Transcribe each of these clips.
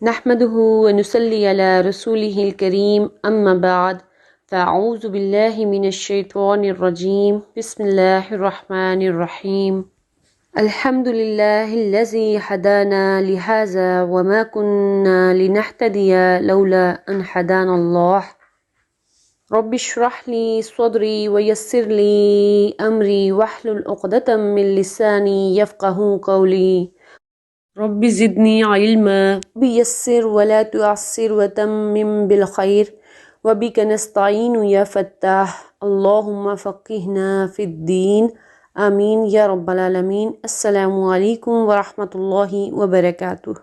نحمده ونصلي على رسوله الكريم أما بعد فأعوذ بالله من الشيطان الرجيم بسم الله الرحمن الرحيم الحمد لله الذي هدانا لهذا وما كنا لنهتدي لولا أن هدانا الله رب اشرح لي صدري ويسر لي أمري واحلل عقدة من لساني يفقه قولي رب زدني علما بيسر ولا تعسر وتمم بالخير وبك نستعين يا فتاح اللهم فقهنا في الدين آمین یا رب العالمین۔ السلام علیکم ورحمۃ اللہ وبرکاتہ۔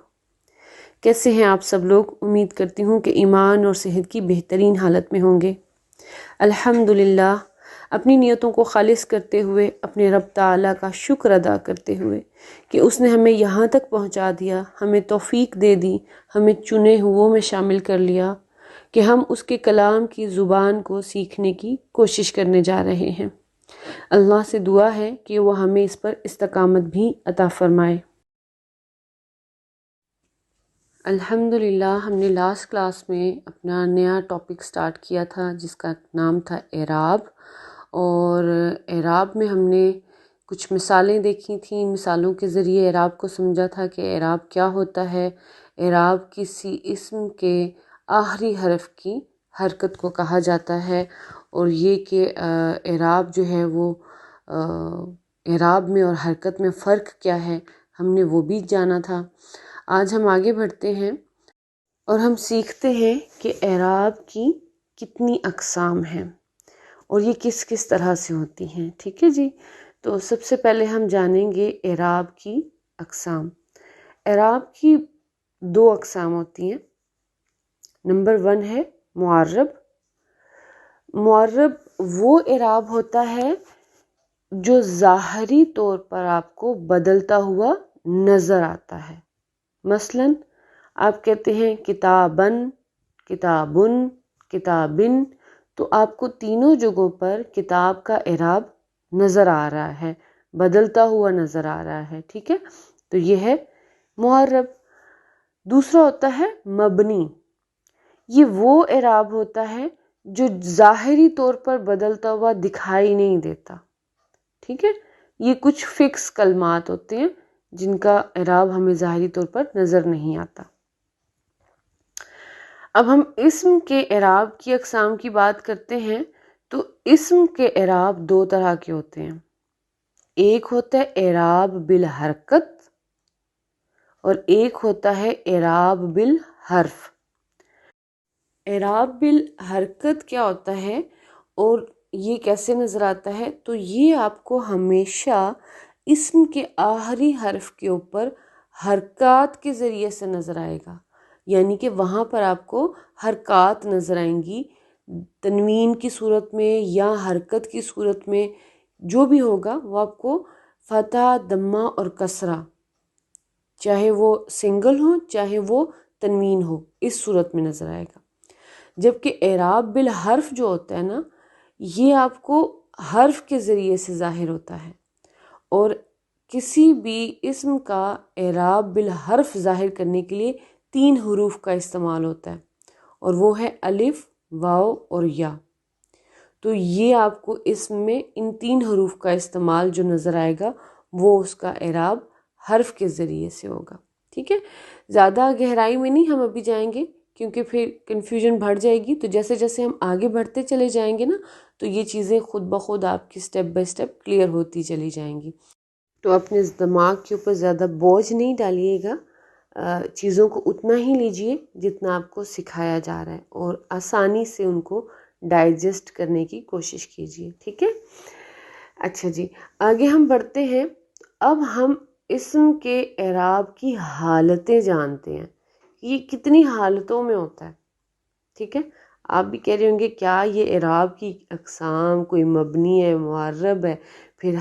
کیسے ہیں آپ سب لوگ؟ امید کرتی ہوں کہ ایمان اور صحت کی بہترین حالت میں ہوں گے۔ الحمدللہ، اپنی نیتوں کو خالص کرتے ہوئے اپنے رب تعالیٰ کا شکر ادا کرتے ہوئے کہ اس نے ہمیں یہاں تک پہنچا دیا، ہمیں توفیق دے دی، ہمیں چنے ہوئوں میں شامل کر لیا کہ ہم اس کے کلام کی زبان کو سیکھنے کی کوشش کرنے جا رہے ہیں۔ اللہ سے دعا ہے کہ وہ ہمیں اس پر استقامت بھی عطا فرمائے۔ الحمدللہ، ہم نے لاسٹ کلاس میں اپنا نیا ٹاپک سٹارٹ کیا تھا جس کا نام تھا اعراب، اور اعراب میں ہم نے کچھ مثالیں دیکھی تھیں، مثالوں کے ذریعے اعراب کو سمجھا تھا کہ اعراب کیا ہوتا ہے۔ اعراب کسی اسم کے آخری حرف کی حرکت کو کہا جاتا ہے، اور یہ کہ اعراب جو ہے وہ اعراب میں اور حرکت میں فرق کیا ہے ہم نے وہ بھی جانا تھا۔ آج ہم آگے بڑھتے ہیں اور ہم سیکھتے ہیں کہ اعراب کی کتنی اقسام ہیں اور یہ کس کس طرح سے ہوتی ہیں۔ ٹھیک ہے جی، تو سب سے پہلے ہم جانیں گے اعراب کی اقسام۔ اعراب کی دو اقسام ہوتی ہیں۔ نمبر 1 ہے معرب۔ معرب وہ اعراب ہوتا ہے جو ظاہری طور پر آپ کو بدلتا ہوا نظر آتا ہے۔ مثلا آپ کہتے ہیں کتابن، کتابن، کتابن، تو آپ کو تینوں جگہوں پر کتاب کا اعراب نظر آ رہا ہے، بدلتا ہوا نظر آ رہا ہے۔ ٹھیک ہے، تو یہ ہے معرب۔ دوسرا ہوتا ہے مبنی۔ یہ وہ اعراب ہوتا ہے جو ظاہری طور پر بدلتا ہوا دکھائی نہیں دیتا۔ ٹھیک ہے، یہ کچھ فکس کلمات ہوتے ہیں جن کا اعراب ہمیں ظاہری طور پر نظر نہیں آتا۔ اب ہم اسم کے اعراب کی اقسام کی بات کرتے ہیں، تو اسم کے اعراب دو طرح کے ہوتے ہیں۔ ایک ہوتا ہے اعراب بالحرکت اور ایک ہوتا ہے اعراب بالحرف۔ اعراب بالحرکت کیا ہوتا ہے اور یہ کیسے نظر آتا ہے؟ تو یہ آپ کو ہمیشہ اسم کے آخری حرف کے اوپر حرکات کے ذریعے سے نظر آئے گا، یعنی کہ وہاں پر آپ کو حرکات نظر آئیں گی، تنوین کی صورت میں یا حرکت کی صورت میں، جو بھی ہوگا وہ آپ کو فتح، دمہ اور کسرہ، چاہے وہ سنگل ہو چاہے وہ تنوین ہو، اس صورت میں نظر آئے گا۔ جبکہ اعراب بالحرف جو ہوتا ہے نا، یہ آپ کو حرف کے ذریعے سے ظاہر ہوتا ہے، اور کسی بھی اسم کا اعراب بالحرف ظاہر کرنے کے لیے 3 حروف کا استعمال ہوتا ہے، اور وہ ہے الف، واو اور یا۔ تو یہ آپ کو اسم میں ان 3 حروف کا استعمال جو نظر آئے گا وہ اس کا اعراب حرف کے ذریعے سے ہوگا۔ ٹھیک ہے، زیادہ گہرائی میں نہیں ہم ابھی جائیں گے کیونکہ پھر کنفیوژن بڑھ جائے گی، تو جیسے جیسے ہم آگے بڑھتے چلے جائیں گے نا، تو یہ چیزیں خود بخود آپ کی سٹیپ بائی سٹیپ کلیئر ہوتی چلی جائیں گی۔ تو اپنے دماغ کے اوپر زیادہ بوجھ نہیں ڈالیے گا، چیزوں کو اتنا ہی لیجئے جتنا آپ کو سکھایا جا رہا ہے، اور آسانی سے ان کو ڈائجسٹ کرنے کی کوشش کیجئے۔ ٹھیک ہے، اچھا جی، آگے ہم بڑھتے ہیں۔ اب ہم اسم کے اعراب کی حالتیں جانتے ہیں، یہ کتنی حالتوں میں ہوتا ہے۔ ٹھیک ہے، آپ بھی کہہ رہے ہوں گے کیا یہ اعراب کی اقسام کوئی مبنی ہے، معرب ہے، پھر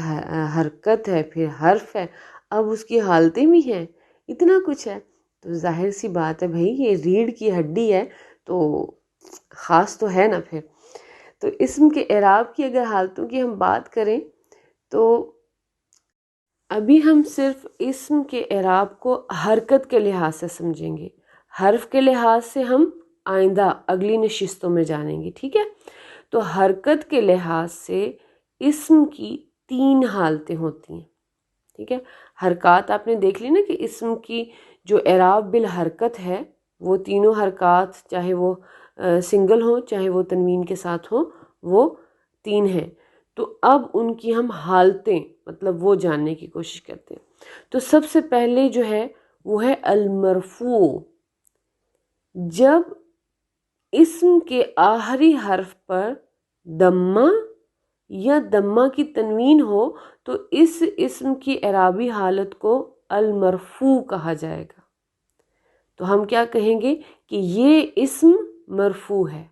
حرکت ہے، پھر حرف ہے، اب اس کی حالتیں بھی ہیں، اتنا کچھ ہے؟ تو ظاہر سی بات ہے بھائی، یہ ریڑھ کی ہڈی ہے تو خاص تو ہے نا پھر۔ تو اسم کے اعراب کی اگر حالتوں کی ہم بات کریں تو ابھی ہم صرف اسم کے اعراب کو حرکت کے لحاظ سے سمجھیں گے۔ حرف کے لحاظ سے ہم آئندہ اگلی نشستوں میں جانیں گے، ٹھیک ہے؟ تو حرکت کے لحاظ سے اسم کی 3 حالتیں ہوتی ہیں، ٹھیک ہے؟ حرکات آپ نے دیکھ لی نا کہ اسم کی جو اعراب بالحرکت ہے وہ تینوں حرکات، چاہے وہ سنگل ہوں چاہے وہ تنوین کے ساتھ ہوں، وہ 3 ہیں۔ تو اب ان کی ہم حالتیں مطلب وہ جاننے کی کوشش کرتے ہیں۔ تو سب سے پہلے جو ہے وہ ہے المرفوع، جب اسم کے آخری حرف پر دمہ یا دمہ کی تنوین ہو تو اس اسم کی اعرابی حالت کو المرفوع کہا جائے گا۔ تو ہم کیا کہیں گے کہ یہ اسم مرفوع ہے۔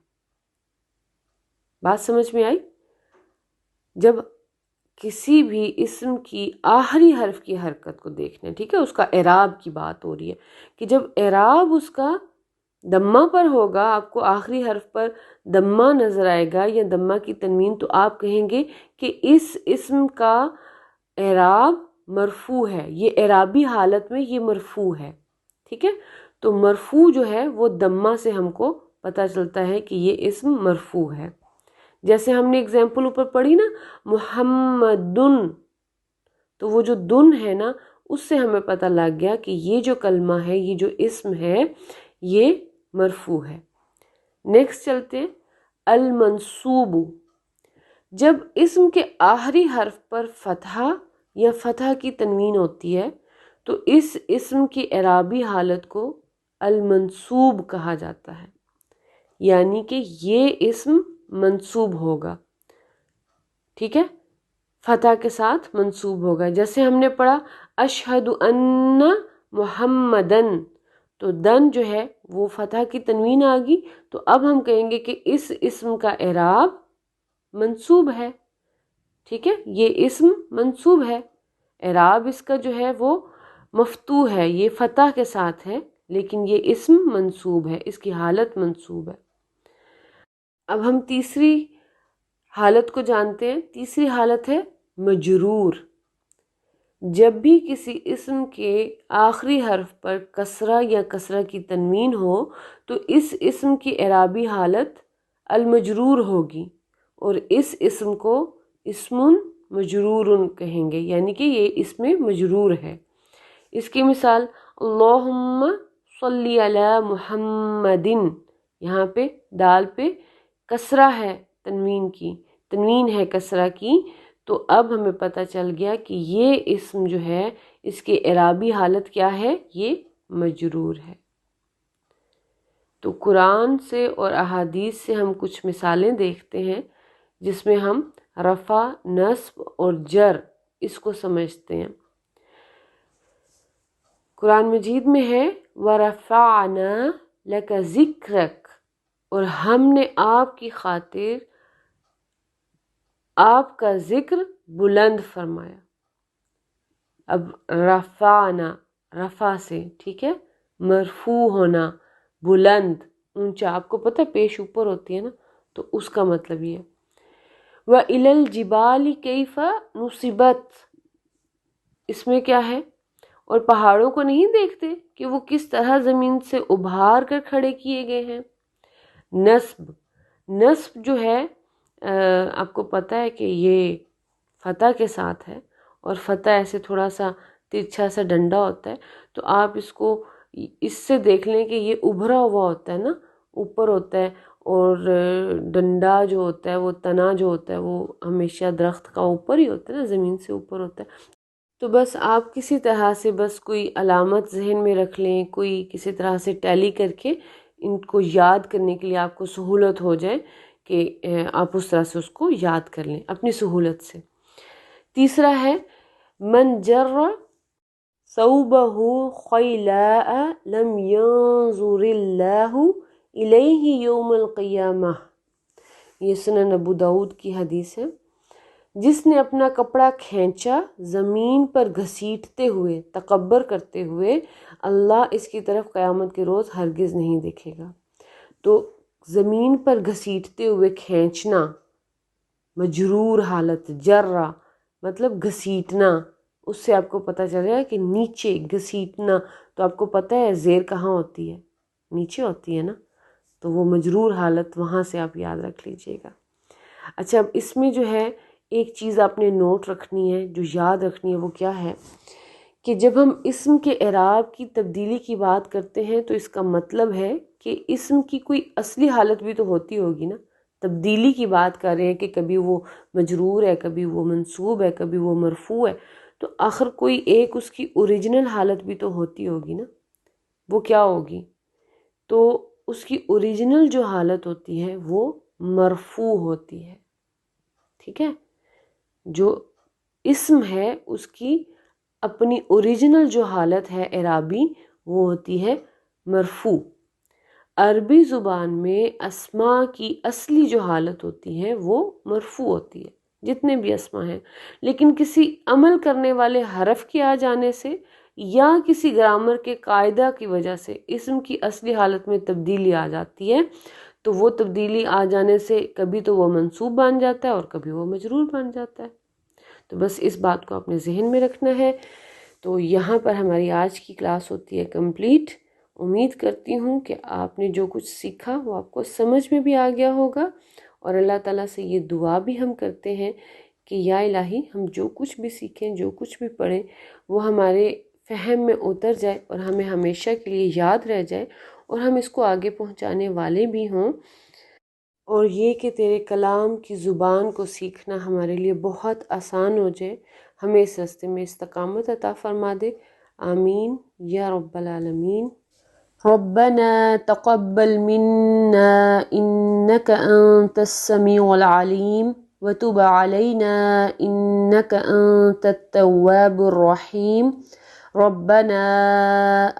بات سمجھ میں آئی؟ جب کسی بھی اسم کی آخری حرف کی حرکت کو دیکھنا ہے، ٹھیک ہے، اس کا اعراب کی بات ہو رہی ہے کہ جب اعراب اس کا دمہ پر ہوگا، آپ کو آخری حرف پر دمہ نظر آئے گا یا دمہ کی تنوین، تو آپ کہیں گے کہ اس اسم کا اعراب مرفوع ہے، یہ اعرابی حالت میں یہ مرفوع ہے، ٹھیک ہے؟ تو مرفوع جو ہے وہ دمہ سے ہم کو پتہ چلتا ہے کہ یہ اسم مرفوع ہے۔ جیسے ہم نے اگزامپل اوپر پڑھی نا، محمدن، تو وہ جو دن ہے نا، اس سے ہمیں پتہ لگ گیا کہ یہ جو کلمہ ہے، یہ جو اسم ہے، یہ مرفوع ہے۔ نیکسٹ چلتے ہیں، المنصوب، جب اسم کے آخری حرف پر فتحہ یا فتحہ کی تنوین ہوتی ہے تو اس اسم کی اعرابی حالت کو المنصوب کہا جاتا ہے، یعنی کہ یہ اسم منصوب ہوگا، ٹھیک ہے، فتح کے ساتھ منصوب ہوگا۔ جیسے ہم نے پڑھا اشہد ان محمدن، تو دن جو ہے وہ فتح کی تنوین آ گئی، تو اب ہم کہیں گے کہ اس اسم کا اعراب منصوب ہے، ٹھیک ہے، یہ اسم منصوب ہے، اعراب اس کا جو ہے وہ مفتوح ہے، یہ فتح کے ساتھ ہے، لیکن یہ اسم منصوب ہے، اس کی حالت منصوب ہے۔ اب ہم تیسری حالت کو جانتے ہیں۔ تیسری حالت ہے مجرور، جب بھی کسی اسم کے آخری حرف پر کسرہ یا کسرہ کی تنوین ہو تو اس اسم کی اعرابی حالت المجرور ہوگی، اور اس اسم کو اسم مجرور کہیں گے، یعنی کہ یہ اسم مجرور ہے۔ اس کی مثال اللہم صلی علی محمد، یہاں پہ دال پہ کسرہ ہے، تنوین ہے کسرہ کی، تو اب ہمیں پتہ چل گیا کہ یہ اسم جو ہے اس کی اعرابی حالت کیا ہے، یہ مجرور ہے۔ تو قرآن سے اور احادیث سے ہم کچھ مثالیں دیکھتے ہیں جس میں ہم رفع، نصب اور جر اس کو سمجھتے ہیں۔ قرآن مجید میں ہے وَرَفَعْنَا لَكَ ذِكْرَكَ، اور ہم نے آپ کی خاطر آپ کا ذکر بلند فرمایا۔ اب رفعنا، رفع سے، ٹھیک ہے، مرفوع ہونا، بلند، اونچا، آپ کو پتہ پیش اوپر ہوتی ہے نا، تو اس کا مطلب یہ ہے۔ وَإِلَى الْجِبَالِ كَيْفَ نُصِبَتْ، اس میں کیا ہے، اور پہاڑوں کو نہیں دیکھتے کہ وہ کس طرح زمین سے ابھار کر کھڑے کیے گئے ہیں۔ نصب، نصب جو ہے آپ کو پتہ ہے کہ یہ فتح کے ساتھ ہے، اور فتح ایسے تھوڑا سا ترچھا سا ڈنڈا ہوتا ہے، تو آپ اس کو اس سے دیکھ لیں کہ یہ ابھرا ہوا ہوتا ہے نا، اوپر ہوتا ہے، اور ڈنڈا جو ہوتا ہے، وہ تنا جو ہوتا ہے، وہ ہمیشہ درخت کا اوپر ہی ہوتا ہے نا، زمین سے اوپر ہوتا ہے۔ تو بس آپ کسی طرح سے بس کوئی علامت ذہن میں رکھ لیں، کوئی کسی طرح سے ٹیلی کر کے ان کو یاد کرنے کے لیے آپ کو سہولت ہو جائے کہ آپ اس طرح سے اس کو یاد کر لیں اپنی سہولت سے۔ تیسرا ہے من جر ثوبہ خیلاء لم ینظر اللہ الیہ یوم القیامہ، یہ سنن ابو داؤد کی حدیث ہے۔ جس نے اپنا کپڑا کھینچا زمین پر گھسیٹتے ہوئے، تکبر کرتے ہوئے، اللہ اس کی طرف قیامت کے روز ہرگز نہیں دیکھے گا۔ تو زمین پر گھسیٹتے ہوئے کھینچنا، مجرور حالت، جرہ مطلب گھسیٹنا، اس سے آپ کو پتہ چل رہا ہے کہ نیچے گھسیٹنا، تو آپ کو پتہ ہے زیر کہاں ہوتی ہے، نیچے ہوتی ہے نا، تو وہ مجرور حالت وہاں سے آپ یاد رکھ لیجئے گا۔ اچھا، اب اس میں جو ہے ایک چیز آپ نے نوٹ رکھنی ہے، جو یاد رکھنی ہے، وہ کیا ہے کہ جب ہم اسم کے اعراب کی تبدیلی کی بات کرتے ہیں تو اس کا مطلب ہے کہ اسم کی کوئی اصلی حالت بھی تو ہوتی ہوگی نا۔ تبدیلی کی بات کر رہے ہیں کہ کبھی وہ مجرور ہے، کبھی وہ منصوب ہے، کبھی وہ مرفوع ہے، تو آخر کوئی ایک اس کی اوریجنل حالت بھی تو ہوتی ہوگی نا۔ وہ کیا ہوگی؟ تو اس کی اوریجنل جو حالت ہوتی ہے وہ مرفوع ہوتی ہے، ٹھیک ہے؟ جو اسم ہے اس کی اپنی اوریجنل جو حالت ہے اعرابی، وہ ہوتی ہے مرفوع۔ عربی زبان میں اسماء کی اصلی جو حالت ہوتی ہے وہ مرفوع ہوتی ہے، جتنے بھی اسماء ہیں، لیکن کسی عمل کرنے والے حرف کے آ جانے سے یا کسی گرامر کے قاعدہ کی وجہ سے اسم کی اصلی حالت میں تبدیلی آ جاتی ہے، تو وہ تبدیلی آ جانے سے کبھی تو وہ منصوب بن جاتا ہے اور کبھی وہ مجرور بن جاتا ہے۔ تو بس اس بات کو اپنے ذہن میں رکھنا ہے۔ تو یہاں پر ہماری آج کی کلاس ہوتی ہے کمپلیٹ۔ امید کرتی ہوں کہ آپ نے جو کچھ سیکھا وہ آپ کو سمجھ میں بھی آ گیا ہوگا، اور اللہ تعالیٰ سے یہ دعا بھی ہم کرتے ہیں کہ یا الہی، ہم جو کچھ بھی سیکھیں، جو کچھ بھی پڑھیں، وہ ہمارے فہم میں اتر جائے اور ہمیں ہمیشہ کے لیے یاد رہ جائے، اور ہم اس کو آگے پہنچانے والے بھی ہوں، اور یہ کہ تیرے کلام کی زبان کو سیکھنا ہمارے لیے بہت آسان ہو جائے۔ ہمیں اس راستے میں استقامت عطا فرما دے، آمین یا رب العالمین۔ ربنا تقبل منا إنك أنت السميع العليم وتب علينا إنك أنت التواب الرحيم ربنا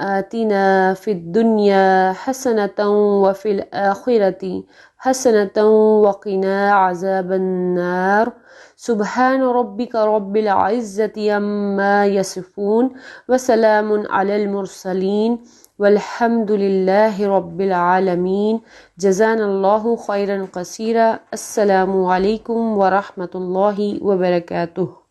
آتنا في الدنيا حسنة وفي الآخرة حسنة وقنا عذاب النار سبحان ربك رب العزة عما يصفون وسلام على المرسلين والحمد لله رب العالمين جزانا الله خيرا كثيرا۔ السلام عليكم ورحمة الله وبركاته۔